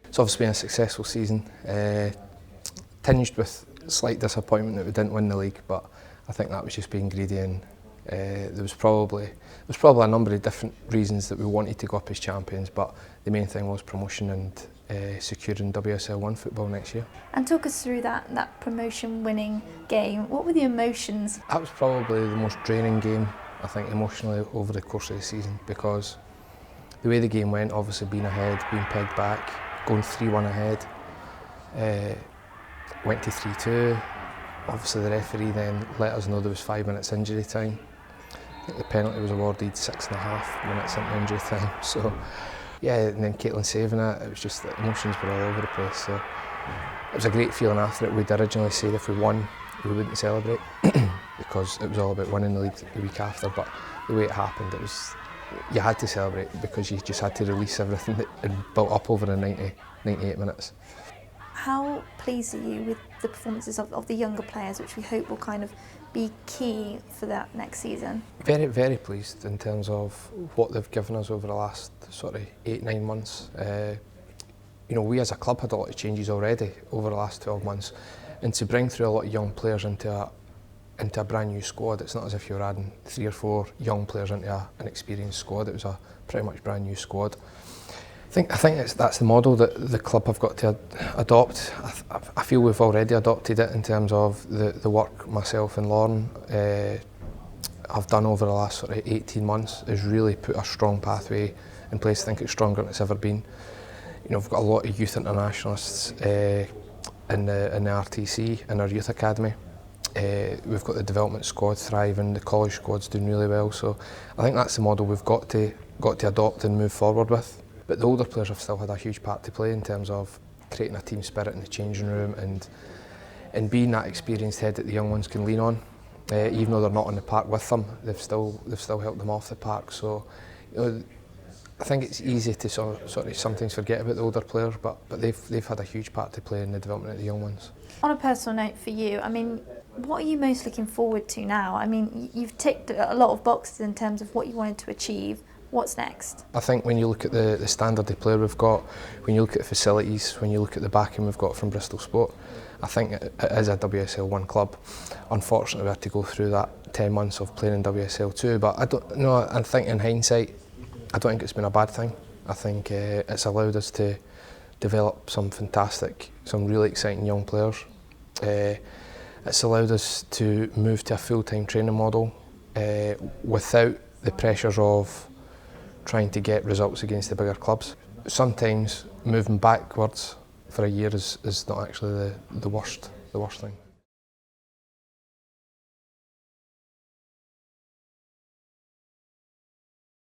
It's obviously been a successful season, tinged with slight disappointment that we didn't win the league, but I think that was just being greedy, and there was probably a number of different reasons that we wanted to go up as champions, but the main thing was promotion and securing WSL 1 football next year. And talk us through that promotion winning game. What were the emotions? That was probably the most draining game, I think, emotionally over the course of the season, because the way the game went, obviously being ahead, being pegged back, going 3-1 ahead, went to 3-2. Obviously the referee then let us know there was 5 minutes injury time. I think the penalty was awarded 6.5 minutes into injury time. So yeah, and then Caitlin saving it was just that emotions were all over the place. So it was a great feeling after it. We'd originally said if we won, we wouldn't celebrate because it was all about winning the league the week after. But the way it happened, it was, you had to celebrate because you just had to release everything that had built up over the 98 minutes. How pleased are you with the performances of the younger players, which we hope will kind of be key for that next season? Very, very pleased in terms of what they've given us over the last sort of 8-9 months. You know, we as a club had a lot of changes already over the last 12 months, and to bring through a lot of young players into a brand new squad, it's not as if you're adding 3 or 4 young players into an experienced squad. It was a pretty much brand new squad. I think that's the model that the club have got to adopt. I feel we've already adopted it in terms of the work myself and Lauren have done over the last sort of 18 months has really put a strong pathway in place. I think it's stronger than it's ever been. You know, we've got a lot of youth internationalists in the RTC, in our youth academy. We've got the development squad thriving, the college squad's doing really well. So I think that's the model we've got to adopt and move forward with. But the older players have still had a huge part to play in terms of creating a team spirit in the changing room and being that experienced head that the young ones can lean on. Even though they're not on the park with them, they've still helped them off the park. So, you know, I think it's easy to sort of sometimes forget about the older players, but they've had a huge part to play in the development of the young ones. On a personal note for you, I mean, what are you most looking forward to now? I mean, you've ticked a lot of boxes in terms of what you wanted to achieve. What's next? I think when you look at the standard of player we've got, when you look at the facilities, when you look at the backing we've got from Bristol Sport, I think it is a WSL 1 club. Unfortunately, we had to go through that 10 months of playing in WSL 2, but I think in hindsight, I don't think it's been a bad thing. I think it's allowed us to develop some really exciting young players. It's allowed us to move to a full-time training model without the pressures of trying to get results against the bigger clubs. Sometimes moving backwards for a year is not actually the worst thing.